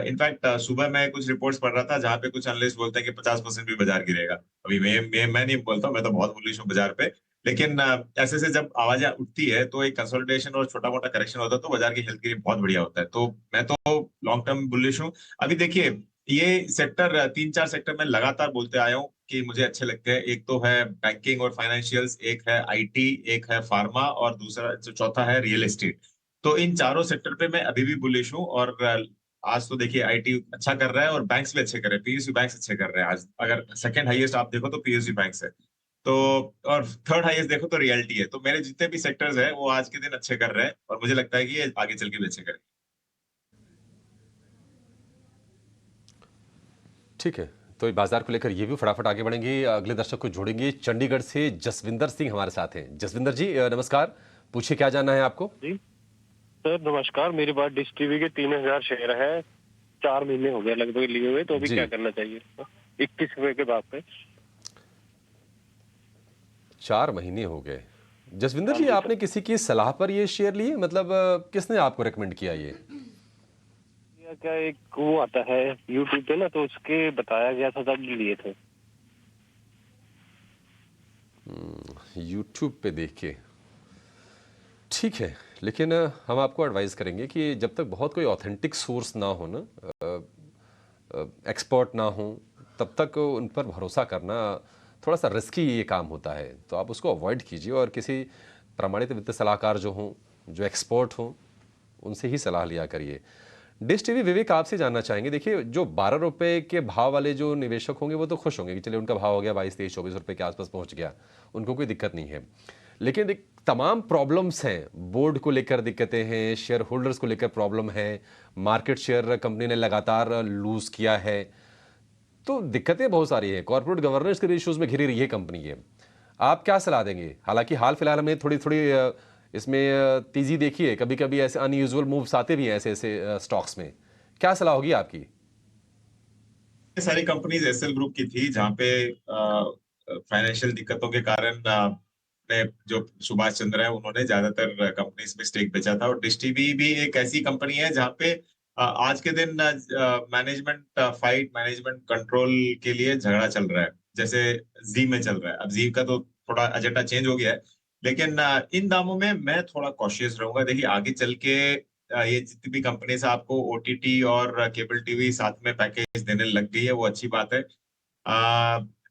Speaker 5: इनफैक्ट सुबह मैं कुछ रिपोर्ट्स पढ़ रहा था जहां पे कुछ एनालिस्ट बोलते हैं कि 50% भी बाजार गिरेगा। अभी मैं नहीं बोलता हूँ, मैं तो बहुत बुलिश हूँ बाजार पे, लेकिन ऐसे से जब आवाजें उठती है तो एक कंसोलिडेशन और छोटा मोटा करेक्शन होता है तो बाजार की हेल्थ के लिए बहुत बढ़िया होता है। तो मैं तो लॉन्ग टर्म बुलिश हूँ। अभी देखिए, ये सेक्टर 3-4 सेक्टर में लगातार बोलते आया हूँ कि मुझे अच्छे लगते हैं। एक तो है बैंकिंग और फाइनेंशियल्स, एक है आईटी, एक है फार्मा और दूसरा चौथा है रियल एस्टेट। तो इन चारों सेक्टर पे मैं अभी भी बुलिश हूँ। और आज तो देखिए आईटी अच्छा कर रहा है और बैंक्स भी अच्छे कर रहे हैं, पीएसयू बैंक्स अच्छे कर रहे हैं। आज अगर सेकंड हाईएस्ट आप देखो तो पीएसयू बैंक्स है। तो और थर्ड हाईएस्ट देखो तो रियलिटी है। तो मेरे जितने भी सेक्टर्स हैं वो आज के दिन अच्छे कर रहे हैं और मुझे लगता है कि ये आगे चल के भी अच्छे करेंगे।
Speaker 1: ठीक है, तो ये बाजार को लेकर ये भी फटाफट आगे बढ़ेंगे। अगले दर्शक को जोड़ेंगे। चंडीगढ़ से जसविंदर सिंह हमारे साथ हैं। जसविंदर जी नमस्कार, पूछिए क्या जानना है आपको?
Speaker 11: जी सर नमस्कार, मेरे पास डिश टीवी के 3000 शेयर है, 4 महीने हो गए लगभग लिए हुए, तो अभी क्या करना चाहिए? 21 रुपए के भाव पे
Speaker 1: 4 महीने हो गए। जसविंदर जी, आपने किसी की सलाह पर ये शेयर लिए? मतलब किसने आपको रेकमेंड किया ये?
Speaker 11: क्या एक वो आता है यूट्यूब पे ना, तो उसके बताया गया था तब लिए थे।
Speaker 1: यूट्यूब पे देख के, ठीक है। लेकिन हम आपको एडवाइस करेंगे कि जब तक बहुत कोई ऑथेंटिक सोर्स ना हो ना, एक्सपर्ट ना हो, तब तक उन पर भरोसा करना थोड़ा सा रिस्की ये काम होता है। तो आप उसको अवॉइड कीजिए और किसी प्रमाणित वित्त सलाहकार जो हों, जो एक्सपर्ट हों, उनसे ही सलाह लिया करिए। डिश टीवी विवेक आपसे जानना चाहेंगे। देखिए, जो 12 रुपए के भाव वाले जो निवेशक होंगे वो तो खुश होंगे कि चलिए उनका भाव हो गया 22, 23, 24 रुपए के आसपास पहुंच गया, उनको कोई दिक्कत नहीं है। लेकिन एक तमाम प्रॉब्लम्स हैं, बोर्ड को लेकर दिक्कतें हैं, शेयर होल्डर्स को लेकर प्रॉब्लम है, मार्केट शेयर कंपनी ने लगातार लूज किया है, तो दिक्कतें बहुत सारी हैं। कॉर्पोरेट गवर्नेंस के इश्यूज में घिरी रही है कंपनी है। आप क्या सलाह देंगे? हालांकि हाल फिलहाल में थोड़ी थोड़ी इसमें तेजी देखी है, कभी कभी ऐसे अनयूजुअल मूव्स आते भी हैं ऐसे ऐसे स्टॉक्स में। क्या सलाह होगी आपकी?
Speaker 5: सारी कंपनीज एसएल ग्रुप की थी जहां पे फाइनेंशियल दिक्कतों के कारण जो सुभाष चंद्र है उन्होंने ज्यादातर कंपनीज में स्टेक बेचा था। और डिश टीवी भी एक ऐसी कंपनी है जहां पे आज के दिन मैनेजमेंट फाइट, मैनेजमेंट कंट्रोल के लिए झगड़ा चल रहा है, जैसे जी में चल रहा है। अब जी का तो थोड़ा एजेंडा चेंज हो गया है, लेकिन इन दामों में मैं थोड़ा कॉशियस रहूंगा। देखिए आगे चल के ये जितनी भी कंपनीज आपको ओटीटी और केबल टीवी साथ में पैकेज देने लग गई है, वो अच्छी बात है।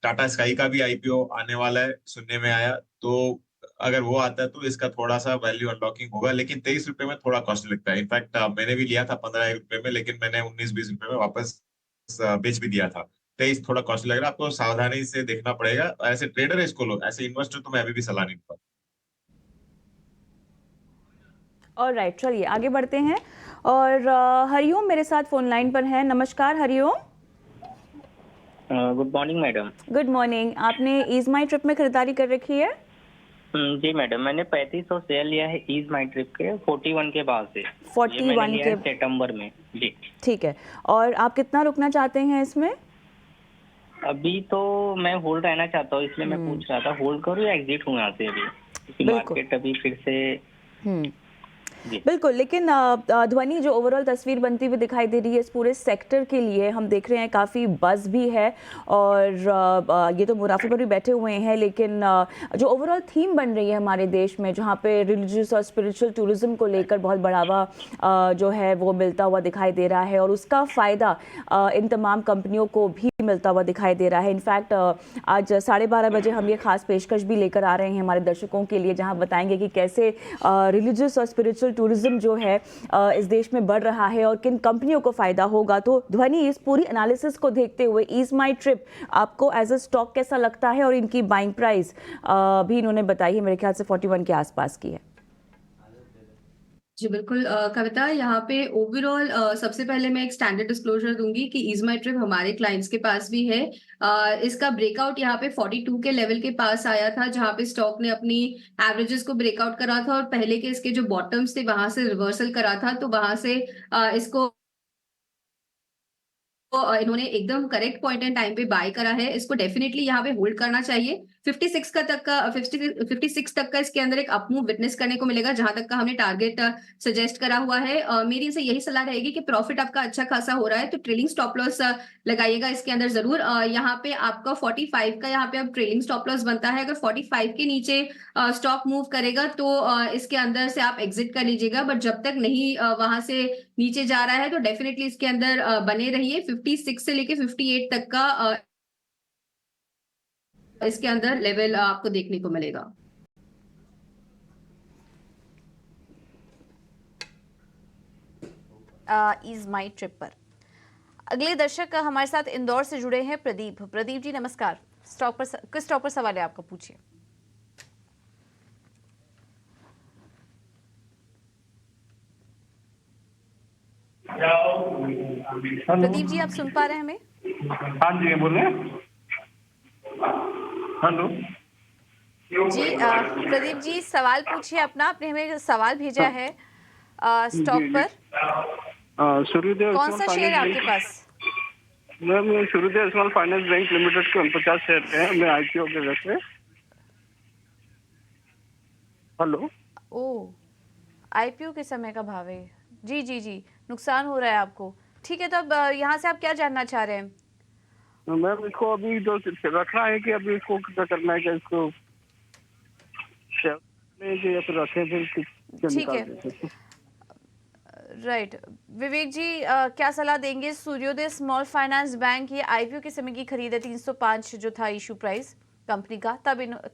Speaker 5: टाटा स्काई का भी आईपीओ आने वाला है, सुनने में आया। तो अगर वो आता है तो इसका थोड़ा सा वैल्यू अनलॉकिंग होगा, लेकिन 23 रुपए में थोड़ा कॉस्ट लगता है। इनफैक्ट मैंने भी लिया था 15 रुपए में, लेकिन मैंने 19-20 रुपए में वापस बेच भी दिया था। 23 थोड़ा कॉस्ट लग रहा है, आपको सावधानी से देखना पड़ेगा। ऐसे ट्रेडर है इसको लो, ऐसे इन्वेस्टर तो मैं अभी भी सलाह नहीं दूंगा।
Speaker 3: ऑलराइट, चलिए आगे बढ़ते हैं। और हरिओम मेरे साथ फोन लाइन पर है। नमस्कार Hariom.
Speaker 12: Good morning madam.
Speaker 3: Good morning. आपने ईज माई ट्रिप में खरीदारी कर रखी है?
Speaker 12: जी मैडम, मैंने 3500 शेयर लिया है ईज माई ट्रिप के 41 के बाद से।
Speaker 3: 41 के
Speaker 12: सितंबर में जी।
Speaker 3: ठीक है, और आप कितना रुकना चाहते हैं इसमें?
Speaker 12: अभी तो मैं होल्ड रहना चाहता हूँ, इसलिए मैं पूछ रहा था होल्ड करूँ या एग्जिट हूँ यहाँ से अभी, क्योंकि मार्केट अभी फिर से
Speaker 3: बिल्कुल। लेकिन ध्वनि, जो ओवरऑल तस्वीर बनती हुई दिखाई दे रही है इस पूरे सेक्टर के लिए, हम देख रहे हैं काफ़ी बज़ भी है और ये तो मुनाफे पर भी बैठे हुए हैं, लेकिन जो ओवरऑल थीम बन रही है हमारे देश में, जहाँ पे रिलीजियस और स्पिरिचुअल टूरिज्म को लेकर बहुत बढ़ावा जो है वो मिलता हुआ दिखाई दे रहा है और उसका फ़ायदा इन तमाम कंपनियों को भी मिलता हुआ दिखाई दे रहा है। इनफैक्ट आज 12:30 बजे हम ये खास पेशकश भी लेकर आ रहे हैं हमारे दर्शकों के लिए, जहाँ बताएंगे कि कैसे रिलीजियस और स्पिरिचुअल टूरिज्म जो है इस देश में बढ़ रहा है और किन कंपनियों को फायदा होगा। तो ध्वनि, इस पूरी एनालिसिस को देखते हुए ईज माई ट्रिप आपको एज अ स्टॉक कैसा लगता है? और इनकी बाइंग प्राइस भी इन्होंने बताई है, मेरे ख्याल से 41 के आसपास की है।
Speaker 2: जी बिल्कुल कविता, यहाँ पे ओवरऑल सबसे पहले मैं एक स्टैंडर्ड डिस्क्लोजर दूंगी कि ईज माई ट्रिप हमारे क्लाइंट्स के पास भी है। इसका ब्रेकआउट यहाँ पे 42 के लेवल के पास आया था, जहाँ पे स्टॉक ने अपनी एवरेजेस को ब्रेकआउट करा था और पहले के इसके जो बॉटम्स थे वहां से रिवर्सल करा था। तो वहां से इसको इन्होंने एकदम करेक्ट पॉइंट एंड टाइम पे बाय करा है। इसको डेफिनेटली यहाँ पे होल्ड करना चाहिए। 56 तक का इसके अंदर एक अपमूव विटनेस करने को मिलेगा, जहां तक का हमने टारगेट सजेस्ट करा हुआ है। मेरी इनसे यही सलाह रहेगी कि प्रॉफिट आपका अच्छा खासा हो रहा है तो ट्रेलिंग स्टॉप लॉस लगाइएगा इसके अंदर जरूर। यहाँ पे आपका 45 का यहाँ पे अब ट्रेलिंग स्टॉप लॉस बनता है। अगर 45 के नीचे स्टॉक मूव करेगा तो इसके अंदर से आप एग्जिट कर लीजिएगा, बट जब तक नहीं वहां से नीचे जा रहा है तो डेफिनेटली इसके अंदर बने रहिए। 56 से लेके 58 तक का इसके अंदर लेवल आपको देखने को मिलेगा।
Speaker 9: इज माई ट्रिप पर अगले दर्शक हमारे साथ इंदौर से जुड़े हैं प्रदीप। प्रदीप जी नमस्कार। किस स्टॉक पर सवाल है आपका, पूछिए। प्रदीप जी आप सुन पा रहे हैं हमें?
Speaker 4: हाँ जी बोले। हेलो
Speaker 9: जी प्रदीप जी सवाल पूछिए अपना। आपने हमें सवाल भेजा है स्टॉक पर।
Speaker 4: सूर्योदय
Speaker 9: कौन सा शेयर है आपके पास?
Speaker 4: मैम सूर्योदय स्मॉल फाइनेंस बैंक लिमिटेड के 49 शेयर हैं, मैं आईपीओ के वजह से। हेलो
Speaker 9: ओ आईपीओ के समय का भाव है। जी जी जी, नुकसान हो रहा है आपको। ठीक है, तो अब यहाँ से आप क्या जानना चाह रहे हैं?
Speaker 4: मैम इसको अभी जो रखना है कि अभी इसको क्या करना है, कि इसको या फिर रखें फिर?
Speaker 9: ठीक है, राइट। विवेक जी क्या सलाह देंगे? सूर्योदय स्मॉल फाइनेंस बैंक, ये आईपीओ के समय की खरीद है। 305 जो था इशू प्राइस कंपनी का,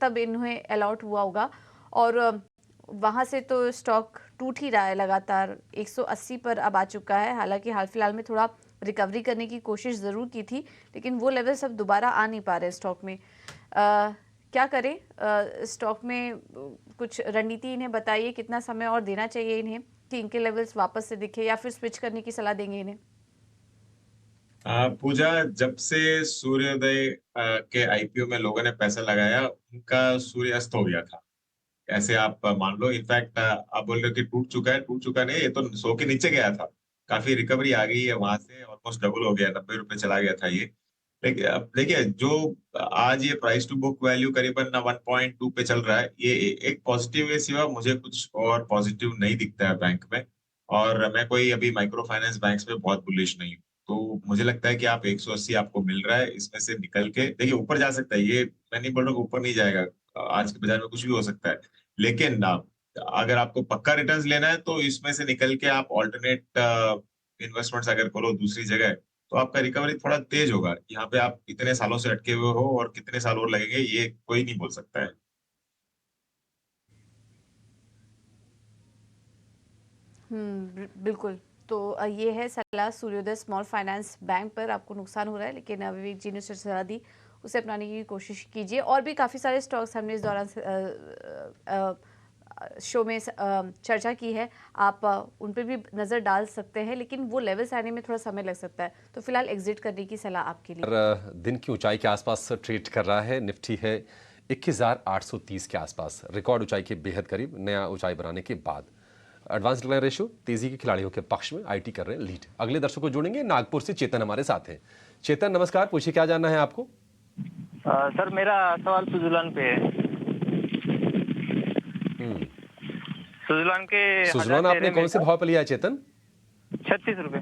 Speaker 9: तब इन्हें अलॉट हुआ होगा और वहाँ से तो स्टॉक टूट ही रहा है लगातार। 180 पर अब आ चुका है। हालांकि हाल फिलहाल में थोड़ा रिकवरी करने की कोशिश ज़रूर की थी, लेकिन वो लेवल सब दोबारा आ नहीं पा रहे स्टॉक में। क्या करें? स्टॉक में कुछ रणनीति इन्हें बताइए, कितना समय और देना चाहिए इन्हें कि इनके लेवल्स वापस से दिखे, या फिर स्विच करने की सलाह देंगे इन्हें?
Speaker 5: पूजा, जब से सूर्योदय के आईपीओ में लोगों ने पैसा लगाया, उनका सूर्य अस्त हो गया था, ऐसे आप मान लो। इनफैक्ट आप बोल रहे हो कि टूट चुका नहीं, ये तो 100 के नीचे गया था। काफी रिकवरी आ गई है वहां से, ऑलमोस्ट डबल हो गया, 90 रुपए चला गया था ये। लेकिन अब देखिए, जो आज ये प्राइस टू बुक वैल्यू करीबन 1.2 पे चल रहा है, ये एक पॉजिटिव है, सिवा मुझे कुछ और पॉजिटिव नहीं दिखता है बैंक में। और मैं कोई अभी माइक्रो फाइनेंस बैंक्स में बहुत बुलिश नहीं हूँ, तो मुझे लगता है कि आप 180 आपको मिल रहा है, इसमें से निकल के देखिए ऊपर जा सकता है। ये मैं नहीं बोल रहा हूँ ऊपर नहीं जाएगा, आज के बाजार में कुछ भी हो सकता है, लेकिन अगर आपको पक्का रिटर्न्स लेना है तो इसमें से निकल के आप ऑल्टरनेट इन्वेस्टमेंट्स अगर करो दूसरी जगह, तो आपका रिकवरी थोड़ा तेज होगा। यहाँ पे आप इतने सालों से अटके हुए हो और कितने साल और लगेंगे ये कोई नहीं बोल सकता है।
Speaker 9: बिल्कुल। तो ये है सलाह सूर्योदय स्मॉल फाइनेंस बैंक पर। आपको नुकसान हो रहा है, लेकिन विवेक जी ने जो सलाह दी उसे अपनाने की कोशिश कीजिए। और भी काफ़ी सारे स्टॉक्स हमने इस दौरान शो में चर्चा की है, आप उन पर भी नज़र डाल सकते हैं, लेकिन वो लेवल्स आने में थोड़ा समय लग सकता है। तो फिलहाल एग्जिट करने की सलाह आपके लिए।
Speaker 1: दिन की ऊंचाई के आसपास ट्रेड कर रहा है। निफ्टी है 21,830 के आसपास, रिकॉर्ड ऊंचाई के बेहद करीब, नया ऊंचाई बनाने के बाद। एडवांस डिक्लाइन रेशियो तेजी के खिलाड़ियों के पक्ष में, आईटी कर रहे हैं लीड। अगले दर्शक को जोड़ेंगे, नागपुर से चेतन हमारे साथ हैं। चेतन नमस्कार, पूछिए क्या जानना है आपको?
Speaker 13: सर मेरा सवाल सुजुलॉन पे है। सुजुलॉन के
Speaker 1: सुजुलॉन आपने कौन से भाव पे लिया है चेतन?
Speaker 13: 36 रुपए।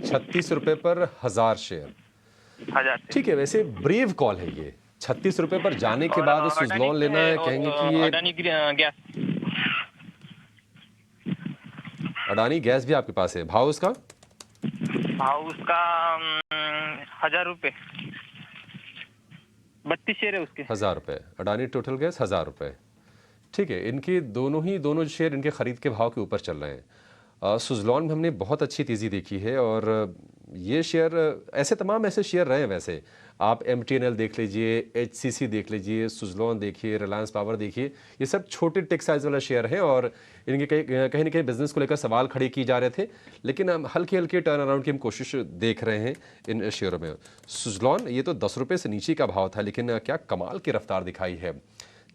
Speaker 1: 36 रुपए पर 1000 शेयर। ठीक है, वैसे ब्रेव कॉल है ये। 36 रुपए पर जाने के बाद सुजुलॉन लेना है, कहेंगे कि ये अडानी गैस भी आपके पास है। भाव उसका
Speaker 13: 1000 रुपए। 32 शेयर है उसके।
Speaker 1: 1000 रुपए अडानी टोटल गैस 1000 रुपए। ठीक है, इनके दोनों शेयर इनके खरीद के भाव के ऊपर चल रहे हैं। सुजलॉन में हमने बहुत अच्छी तेज़ी देखी है और ये शेयर तमाम ऐसे शेयर रहे हैं। वैसे आप MTNL देख लीजिए, HCC देख लीजिए, सुजलॉन देखिए, रिलायंस पावर देखिए, ये सब छोटे टेक साइज वाला शेयर हैं और इनके कहीं ना कहीं बिजनेस को लेकर सवाल खड़े किए जा रहे थे, लेकिन हम हल्के टर्न अराउंड की हम कोशिश देख रहे हैं इन शेयरों में। सुजलॉन ये तो 10 रुपये से नीचे का भाव था, लेकिन क्या कमाल की रफ्तार दिखाई है।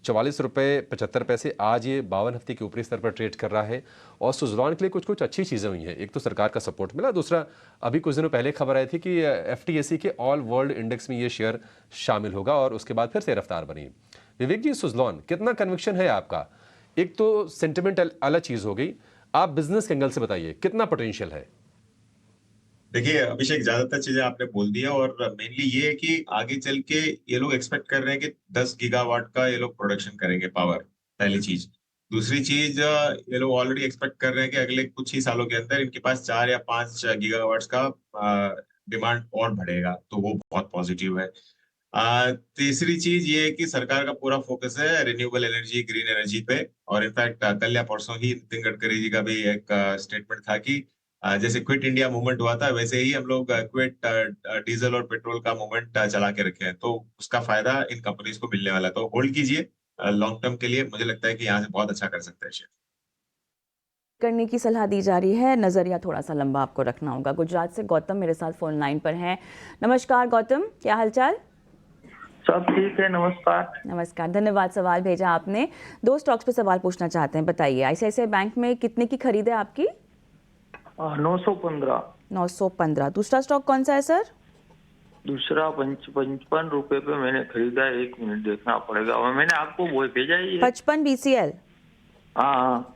Speaker 1: ₹44.75 आज ये 52 हफ्ते के ऊपरी स्तर पर ट्रेड कर रहा है। और सुज़लॉन के लिए कुछ कुछ अच्छी चीज़ें हुई हैं। एक तो सरकार का सपोर्ट मिला, दूसरा अभी कुछ दिनों पहले खबर आई थी कि FTSE के ऑल वर्ल्ड इंडेक्स में ये शेयर शामिल होगा और उसके बाद फिर से रफ्तार बनी। विवेक जी, सुज़लॉन कितना कन्विक्शन है आपका? एक तो सेंटिमेंट अलग चीज़ हो गई, आप बिजनेस के एंगल से बताइए कितना पोटेंशियल है?
Speaker 5: देखिए अभिषेक, ज्यादातर चीजें आपने बोल दिया और मेनली ये है कि आगे चल के ये लोग एक्सपेक्ट कर रहे हैं कि 10 गीगावाट का ये लोग प्रोडक्शन करेंगे पावर, पहली चीज। दूसरी चीज, ये लोग ऑलरेडी एक्सपेक्ट कर रहे हैं कि अगले कुछ ही सालों के अंदर इनके पास 4 या 5 गीगावाट का डिमांड और बढ़ेगा, तो वो बहुत पॉजिटिव है। तीसरी चीज ये है कि सरकार का पूरा फोकस है रिन्यूएबल एनर्जी, ग्रीन एनर्जी पे। और इनफैक्ट कल या परसों ही नितिन गडकरी जी का भी एक स्टेटमेंट था कि जैसे क्विट इंडिया मूवमेंट हुआ था, वैसे ही हम लोग क्विट डीजल और पेट्रोल का मूवमेंट चला के रखे हैं, तो उसका फायदा इन कंपनीज को मिलने वाला है। तो होल्ड कीजिए लॉन्ग टर्म के लिए, मुझे लगता है कि यहाँ से बहुत अच्छा कर सकता है शेयर
Speaker 3: करने की सलाह दी जा रही है। नजरिया थोड़ा सा लंबा आपको रखना होगा। गुजरात से गौतम मेरे साथ फोन लाइन पर हैं। नमस्कार गौतम, क्या हालचाल?
Speaker 14: सब ठीक है, नमस्कार।
Speaker 3: नमस्कार, धन्यवाद। सवाल भेजा आपने। 2 स्टॉक्स पे सवाल पूछना चाहते हैं, बताइए। ICICI बैंक में कितने की खरीद है आपकी?
Speaker 14: 915।
Speaker 3: 915। दूसरा स्टॉक कौन सा है सर?
Speaker 14: दूसरा 55 रुपए पे मैंने खरीदा है। 1 मिनट देखना पड़ेगा, और मैंने आपको वो भेजा ही है।
Speaker 3: 55 BCL।
Speaker 14: हाँ।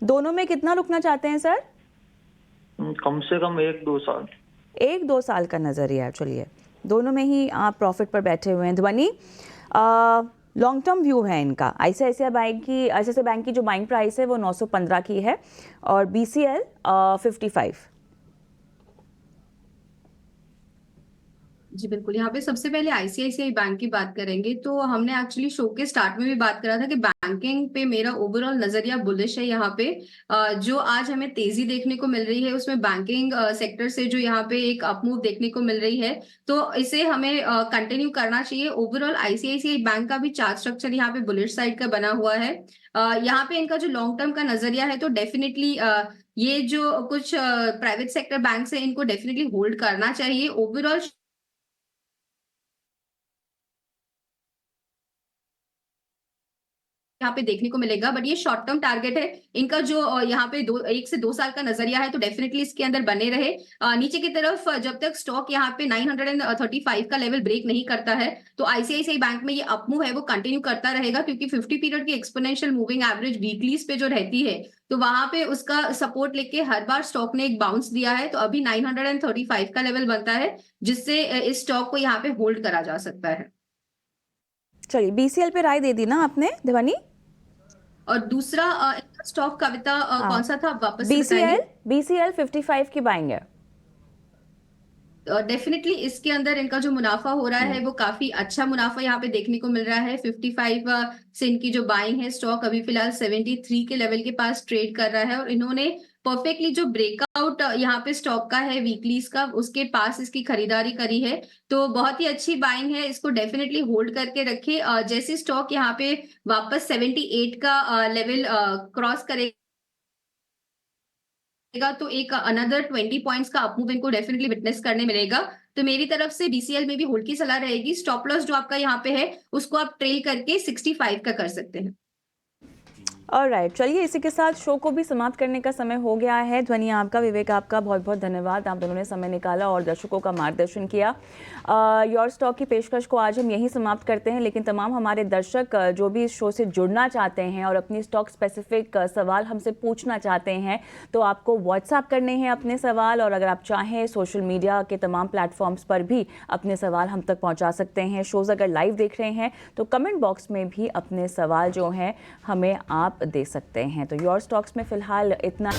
Speaker 3: दोनों में कितना रुकना चाहते हैं सर?
Speaker 14: कम से कम 1-2 साल।
Speaker 3: 1-2 साल का नजरिया है। चलिए, दोनों में ही आप प्रॉफिट पर बैठे हुए हैं। ध्वनि, लॉन्ग टर्म व्यू है इनका। ICICI बैंक की जो बाइंग प्राइस है वो 915 की है और BCL 55।
Speaker 2: जी बिल्कुल, यहाँ पे सबसे पहले ICICI बैंक की बात करेंगे तो हमने एक्चुअली शो के स्टार्ट में भी बात करा था कि बैंकिंग पे मेरा ओवरऑल नजरिया बुलिश है। यहाँ पे जो आज हमें तेजी देखने को मिल रही है उसमें बैंकिंग सेक्टर से जो यहाँ पे एक अपमूव देखने को मिल रही है, तो इसे हमें कंटिन्यू करना चाहिए। ओवरऑल ICICI बैंक का भी चार्ट स्ट्रक्चर यहाँ पे बुलिश साइड का बना हुआ है। यहाँ पे इनका जो लॉन्ग टर्म का नजरिया है तो डेफिनेटली ये जो कुछ प्राइवेट सेक्टर बैंक है इनको डेफिनेटली होल्ड करना चाहिए। ओवरऑल यहाँ पे देखने को मिलेगा, बट ये शॉर्ट टर्म टारगेट है इनका जो यहाँ पे 1 से 2 साल का नजरिया है, तो डेफिनेटली इसके अंदर बने रहे। नीचे की तरफ जब तक स्टॉक यहाँ पे 935 का लेवल ब्रेक नहीं करता है तो ICICI बैंक में ये अपमूव है वो कंटिन्यू करता रहेगा, क्योंकि 50 पीरियड की एक्सपोनेंशियल मूविंग एवरेज वीकलीज पे जो रहती है तो वहां पे उसका सपोर्ट लेके हर बार स्टॉक ने एक बाउंस दिया है। तो अभी 935 का लेवल बनता है जिससे इस स्टॉक को यहाँ पे होल्ड करा जा सकता है।
Speaker 3: चलिए, BCL पे राय दे दी ना आपने ध्वनि?
Speaker 2: और दूसरा स्टॉक कविता कौन सा था, वापस बताइए।
Speaker 3: BCL 55 की बाइंग है।
Speaker 2: डेफिनेटली इसके अंदर इनका जो मुनाफा हो रहा है वो काफी अच्छा मुनाफा यहाँ पे देखने को मिल रहा है। 55 से इनकी जो बाइंग है स्टॉक अभी फिलहाल 73 के लेवल के पास ट्रेड कर रहा है, और इन्होंने परफेक्टली जो ब्रेकआउट यहाँ पे स्टॉक का है वीकलीज का उसके पास इसकी खरीदारी करी है, तो बहुत ही अच्छी बाइंग है। इसको डेफिनेटली होल्ड करके रखे। जैसे स्टॉक यहाँ पे वापस 78 का लेवल क्रॉस करेगा तो एक अनदर 20 पॉइंट्स का अपमूव इनको डेफिनेटली विटनेस करने मिलेगा। तो मेरी तरफ से BCL में भी होल्ड की सलाह रहेगी। स्टॉप लॉस जो आपका यहाँ पे है उसको आप ट्रेल करके 65 का कर सकते हैं।
Speaker 3: ऑलराइट, चलिए इसी के साथ शो को भी समाप्त करने का समय हो गया है। ध्वनि आपका, विवेक आपका बहुत बहुत धन्यवाद। आप दोनों ने समय निकाला और दर्शकों का मार्गदर्शन किया। योर स्टॉक की पेशकश को आज हम यहीं समाप्त करते हैं, लेकिन तमाम हमारे दर्शक जो भी इस शो से जुड़ना चाहते हैं और अपनी स्टॉक स्पेसिफिक सवाल हमसे पूछना चाहते हैं तो आपको व्हाट्सएप करने हैं अपने सवाल, और अगर आप चाहें सोशल मीडिया के तमाम प्लेटफॉर्म्स पर भी अपने सवाल हम तक पहुँचा सकते हैं। शोज़ अगर लाइव देख रहे हैं तो कमेंट बॉक्स में भी अपने सवाल जो हैं हमें आप दे सकते हैं। तो योर स्टॉक्स में फ़िलहाल इतना